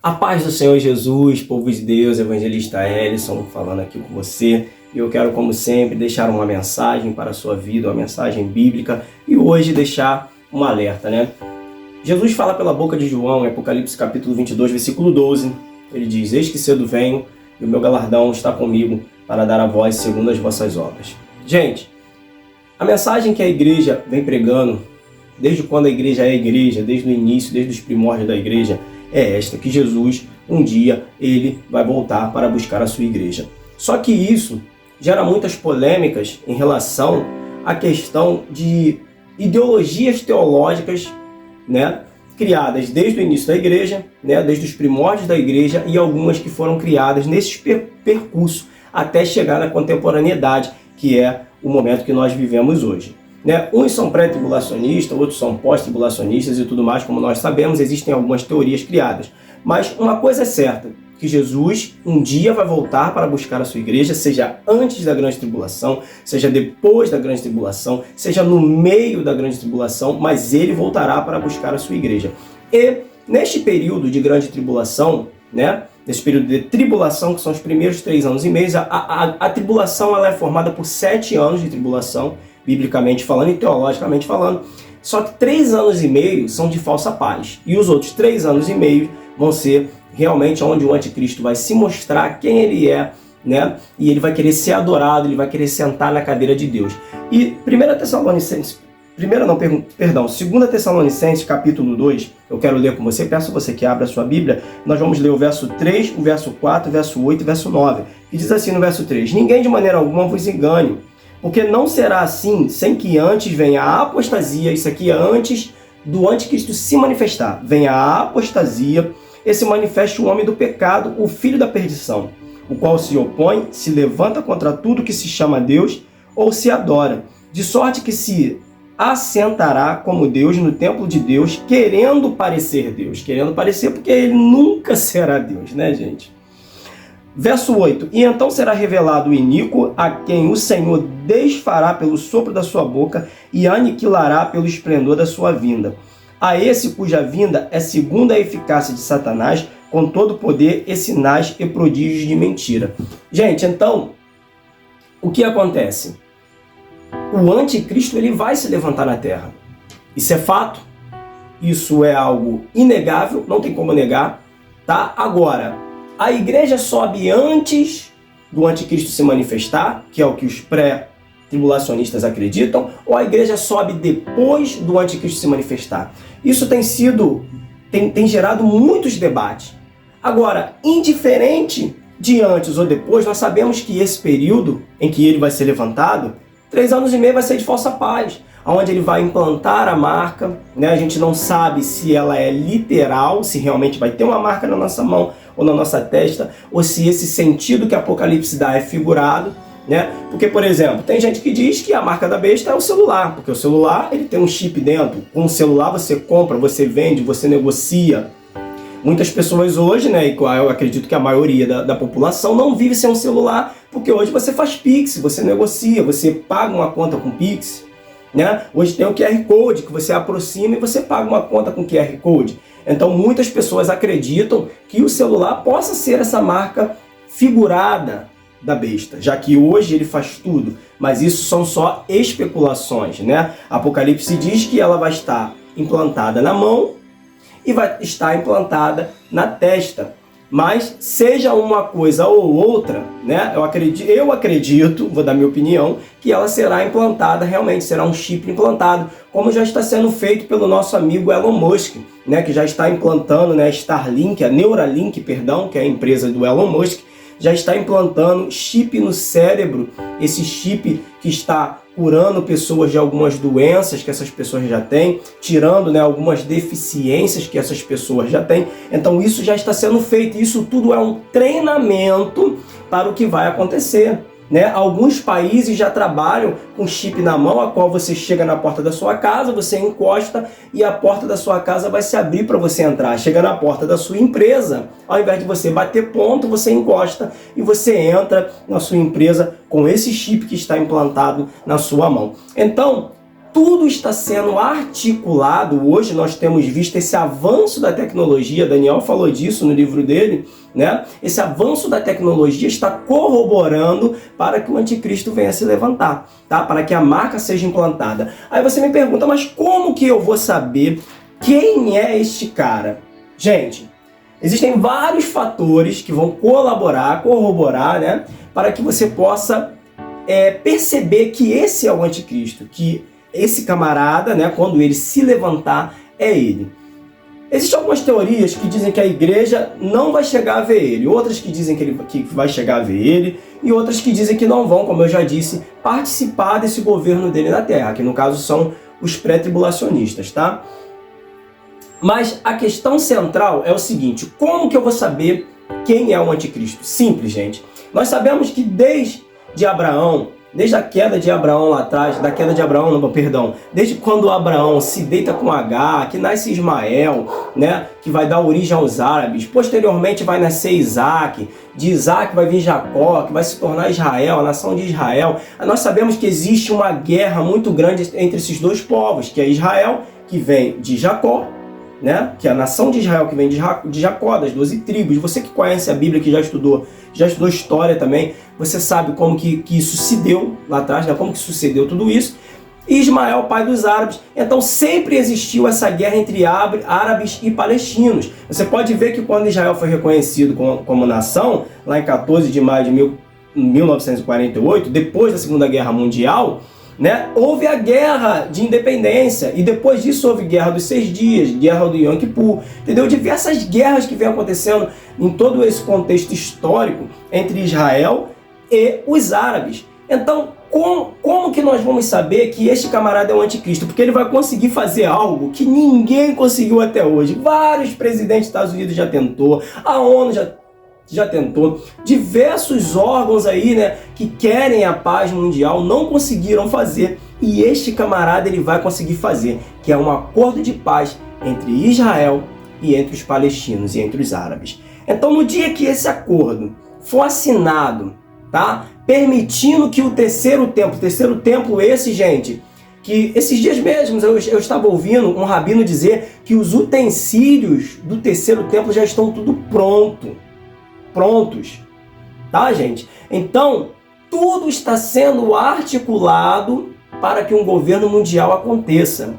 A paz do Senhor Jesus, povo de Deus, evangelista Ellison falando aqui com você. E eu quero, como sempre, deixar uma mensagem para a sua vida, uma mensagem bíblica, e hoje deixar um alerta, né? Jesus fala pela boca de João, em Apocalipse capítulo 22, versículo 12. Ele diz: "Eis que cedo venho, e o meu galardão está comigo, para dar a vós segundo as vossas obras." Gente, a mensagem que a igreja vem pregando, desde quando a igreja é igreja, desde o início, desde os primórdios da igreja, é esta: que Jesus, um dia, ele vai voltar para buscar a sua igreja. Só que isso gera muitas polêmicas em relação à questão de ideologias teológicas, né, criadas desde o início da igreja, né, desde os primórdios da igreja, e algumas que foram criadas nesse percurso até chegar na contemporaneidade, que é o momento que nós vivemos hoje. Né? Uns são pré-tribulacionistas, outros são pós-tribulacionistas e tudo mais, como nós sabemos, existem algumas teorias criadas. Mas uma coisa é certa, que Jesus um dia vai voltar para buscar a sua igreja, seja antes da grande tribulação, seja depois da grande tribulação, seja no meio da grande tribulação, mas ele voltará para buscar a sua igreja. E neste período de grande tribulação, né, nesse período de tribulação, que são os primeiros 3 anos e meio, a tribulação ela é formada por 7 anos de tribulação, biblicamente falando e teologicamente falando. Só que 3 anos e meio são de falsa paz. E os outros 3 anos e meio vão ser realmente onde o anticristo vai se mostrar quem ele é, né? E ele vai querer ser adorado, ele vai querer sentar na cadeira de Deus. E 2 Tessalonicenses capítulo 2, eu quero ler com você, peço você que abra a sua Bíblia. Nós vamos ler o verso 3, o verso 4, o verso 8 e o verso 9. E diz assim no verso 3: "Ninguém de maneira alguma vos engane, porque não será assim sem que antes venha a apostasia." Isso aqui é antes do anticristo se manifestar. "Venha a apostasia, e se manifeste o homem do pecado, o filho da perdição, o qual se opõe, se levanta contra tudo que se chama Deus ou se adora, de sorte que se assentará como Deus no templo de Deus, querendo parecer Deus." Querendo parecer porque ele nunca será Deus, né, gente? Verso 8: "E então será revelado o iníquo, a quem o Senhor desfará pelo sopro da sua boca e aniquilará pelo esplendor da sua vinda. A esse cuja vinda é segundo a eficácia de Satanás, com todo poder e sinais e prodígios de mentira." Gente, então, o que acontece? O anticristo ele vai se levantar na terra. Isso é fato. Isso é algo inegável, não tem como negar, tá? Agora, a igreja sobe antes do anticristo se manifestar, que é o que os pré-tribulacionistas acreditam, ou a igreja sobe depois do anticristo se manifestar? Isso tem gerado muitos debates. Agora, indiferente de antes ou depois, nós sabemos que esse período em que ele vai ser levantado, 3 anos e meio vai ser de falsa paz, onde ele vai implantar a marca, né? A gente não sabe se ela é literal, se realmente vai ter uma marca na nossa mão ou na nossa testa, ou se esse sentido que Apocalipse dá é figurado, né? Porque, por exemplo, tem gente que diz que a marca da besta é o celular, porque o celular ele tem um chip dentro. Com o celular você compra, você vende, você negocia. Muitas pessoas hoje, né, e eu acredito que a maioria da população não vive sem um celular, porque hoje você faz Pix, você negocia, você paga uma conta com Pix, né? Hoje tem o QR Code, que você aproxima e você paga uma conta com QR Code. Então muitas pessoas acreditam que o celular possa ser essa marca figurada da besta, já que hoje ele faz tudo, mas isso são só especulações, né? Apocalipse diz que ela vai estar implantada na mão e vai estar implantada na testa. Mas seja uma coisa ou outra, né? Eu acredito, vou dar minha opinião, que ela será implantada, realmente será um chip implantado, como já está sendo feito pelo nosso amigo Elon Musk, né? Que já está implantando, né, Starlink, a Neuralink, perdão, que é a empresa do Elon Musk, já está implantando chip no cérebro, esse chip que está curando pessoas de algumas doenças que essas pessoas já têm, tirando, né, algumas deficiências que essas pessoas já têm. Então isso já está sendo feito, isso tudo é um treinamento para o que vai acontecer, né? Alguns países já trabalham com chip na mão, a qual você chega na porta da sua casa, você encosta e a porta da sua casa vai se abrir para você entrar. Chega na porta da sua empresa, ao invés de você bater ponto, você encosta e você entra na sua empresa com esse chip que está implantado na sua mão. Então, tudo está sendo articulado. Hoje nós temos visto esse avanço da tecnologia, Daniel falou disso no livro dele, né? Esse avanço da tecnologia está corroborando para que o anticristo venha se levantar, tá? Para que a marca seja implantada. Aí você me pergunta, mas como que eu vou saber quem é este cara? Gente, existem vários fatores que vão colaborar, corroborar, né? Para que você possa perceber que esse é o anticristo, que esse camarada, né, quando ele se levantar, é ele. Existem algumas teorias que dizem que a igreja não vai chegar a ver ele, outras que dizem que vai chegar a ver ele, e outras que dizem que não vão, como eu já disse, participar desse governo dele na Terra, que no caso são os pré-tribulacionistas, tá? Mas a questão central é o seguinte, como que eu vou saber quem é o anticristo? Simples, gente. Nós sabemos que desde Abraão, desde a queda de Abraão lá atrás, desde quando Abraão se deita com Agar, que nasce Ismael, né, que vai dar origem aos árabes, posteriormente vai nascer Isaac, de Isaac vai vir Jacó, que vai se tornar Israel, a nação de Israel. Nós sabemos que existe uma guerra muito grande entre esses dois povos, que é Israel, que vem de Jacó, né, que é a nação de Israel, que vem de Jacó, das 12 tribos. Você que conhece a Bíblia, que já estudou história também, você sabe como que isso se deu lá atrás, né? Como que sucedeu tudo isso. E Ismael, pai dos árabes. Então sempre existiu essa guerra entre árabes e palestinos. Você pode ver que quando Israel foi reconhecido como nação, lá em 14 de maio de 1948, depois da Segunda Guerra Mundial, né, houve a guerra de independência, e depois disso houve guerra dos 6 dias, guerra do Yom Kippur, entendeu? Diversas guerras que vem acontecendo em todo esse contexto histórico entre Israel e os árabes. Então, como que nós vamos saber que este camarada é o anticristo? Porque ele vai conseguir fazer algo que ninguém conseguiu até hoje. Vários presidentes dos Estados Unidos já tentou, a ONU já tentou, diversos órgãos aí, né, que querem a paz mundial não conseguiram fazer, e este camarada ele vai conseguir fazer, que é um acordo de paz entre Israel e entre os palestinos e entre os árabes. Então, no dia que esse acordo for assinado, tá, permitindo que o terceiro templo esse, gente, que esses dias mesmos eu estava ouvindo um rabino dizer que os utensílios do terceiro templo já estão tudo prontos, tá, gente? Então, tudo está sendo articulado para que um governo mundial aconteça,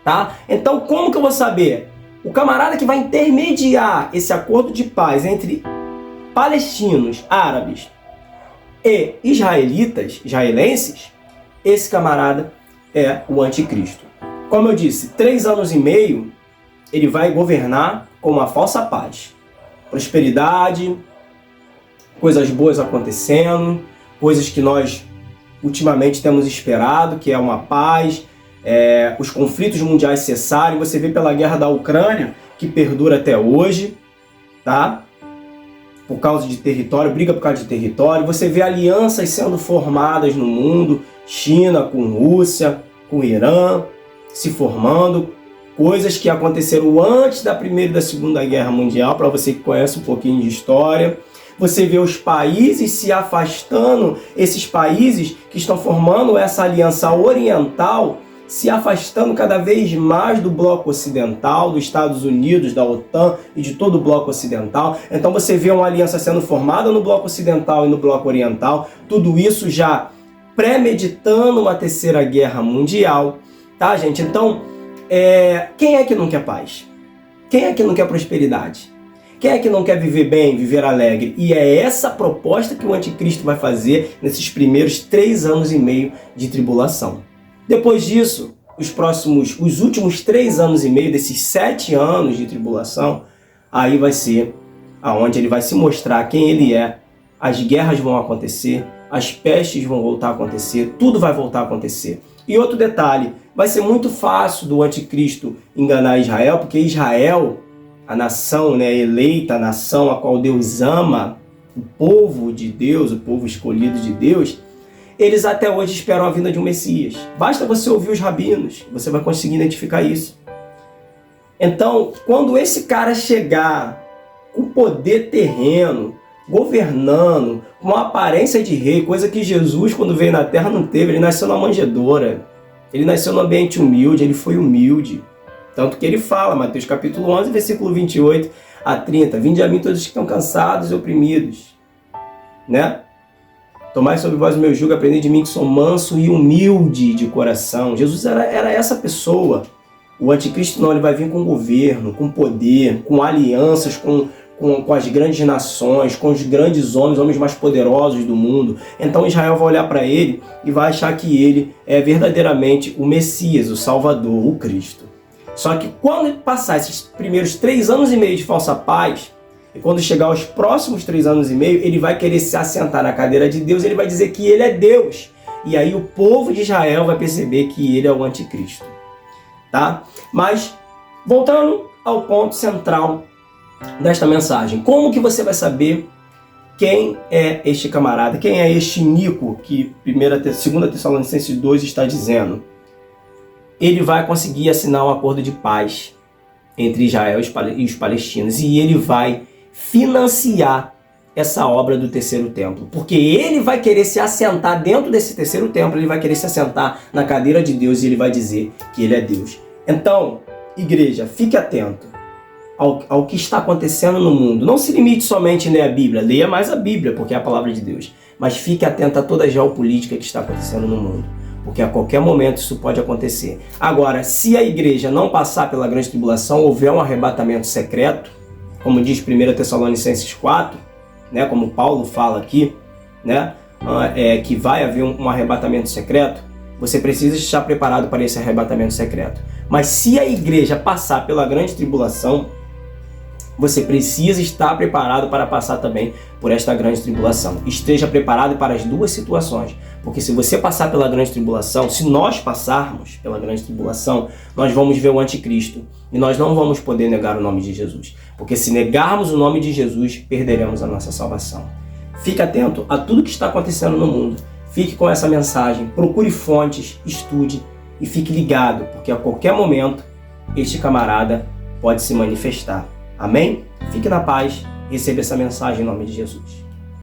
tá? Então, como que eu vou saber? O camarada que vai intermediar esse acordo de paz entre palestinos, árabes e israelenses, esse camarada é o anticristo. Como eu disse, 3 anos e meio, ele vai governar com uma falsa paz. Prosperidade, coisas boas acontecendo, coisas que nós ultimamente temos esperado, que é uma paz, os conflitos mundiais cessarem. Você vê pela guerra da Ucrânia, que perdura até hoje, tá? Por causa de território, briga por causa de território. Você vê alianças sendo formadas no mundo, China com Rússia, com Irã, se formando. Coisas que aconteceram antes da Primeira e da Segunda Guerra Mundial, para você que conhece um pouquinho de história. Você vê os países se afastando, esses países que estão formando essa aliança oriental, se afastando cada vez mais do bloco ocidental, dos Estados Unidos, da OTAN e de todo o bloco ocidental. Então você vê uma aliança sendo formada no bloco ocidental e no bloco oriental, tudo isso já premeditando uma terceira guerra mundial, tá, gente? Então, quem é que não quer paz? Quem é que não quer prosperidade? Quem é que não quer viver bem, viver alegre? E é essa proposta que o anticristo vai fazer nesses primeiros 3 anos e meio de tribulação. Depois disso, os últimos 3 anos e meio desses 7 anos de tribulação, aí vai ser aonde ele vai se mostrar quem ele é. As guerras vão acontecer, as pestes vão voltar a acontecer, tudo vai voltar a acontecer. E outro detalhe, vai ser muito fácil do anticristo enganar Israel, porque Israel, a nação, né, eleita, a nação a qual Deus ama, o povo de Deus, o povo escolhido de Deus, eles até hoje esperam a vinda de um Messias. Basta você ouvir os rabinos, você vai conseguir identificar isso. Então, quando esse cara chegar com poder terreno, governando, com uma aparência de rei, coisa que Jesus, quando veio na terra, não teve, ele nasceu na manjedoura. Ele nasceu num ambiente humilde, ele foi humilde. Tanto que ele fala, Mateus capítulo 11, versículo 28 a 30, vinde a mim todos que estão cansados e oprimidos, né? Tomai sobre vós o meu jugo, aprendei de mim que sou manso e humilde de coração. Jesus era essa pessoa. O anticristo não, ele vai vir com governo, com poder, com alianças, com as grandes nações, com os grandes homens mais poderosos do mundo. Então Israel vai olhar para ele e vai achar que ele é verdadeiramente o Messias, o Salvador, o Cristo. Só que quando ele passar esses primeiros 3 anos e meio de falsa paz, e quando chegar aos próximos 3 anos e meio, ele vai querer se assentar na cadeira de Deus, ele vai dizer que ele é Deus. E aí o povo de Israel vai perceber que ele é o anticristo. Tá? Mas, voltando ao ponto central desta mensagem, como que você vai saber quem é este camarada, quem é este Nico que 2 Tessalonicenses 2 está dizendo? Ele vai conseguir assinar um acordo de paz entre Israel e os palestinos, e ele vai financiar essa obra do terceiro templo, porque ele vai querer se assentar dentro desse terceiro templo, ele vai querer se assentar na cadeira de Deus e ele vai dizer que ele é Deus. Então, igreja, fique atento ao que está acontecendo no mundo. Não se limite somente a ler a Bíblia, leia mais a Bíblia, porque é a palavra de Deus, mas fique atento a toda a geopolítica que está acontecendo no mundo, porque a qualquer momento isso pode acontecer. Agora, se a igreja não passar pela grande tribulação, houver um arrebatamento secreto, como diz 1 Tessalonicenses 4, né, como Paulo fala aqui, né, que vai haver um arrebatamento secreto, você precisa estar preparado para esse arrebatamento secreto. Mas se a igreja passar pela grande tribulação, você precisa estar preparado para passar também por esta grande tribulação. Esteja preparado para as duas situações, porque se você passar pela grande tribulação, se nós passarmos pela grande tribulação, nós vamos ver o anticristo e nós não vamos poder negar o nome de Jesus, porque se negarmos o nome de Jesus, perderemos a nossa salvação. Fique atento a tudo que está acontecendo no mundo, fique com essa mensagem, procure fontes, estude e fique ligado, porque a qualquer momento este camarada pode se manifestar. Amém? Fique na paz, receba essa mensagem em nome de Jesus.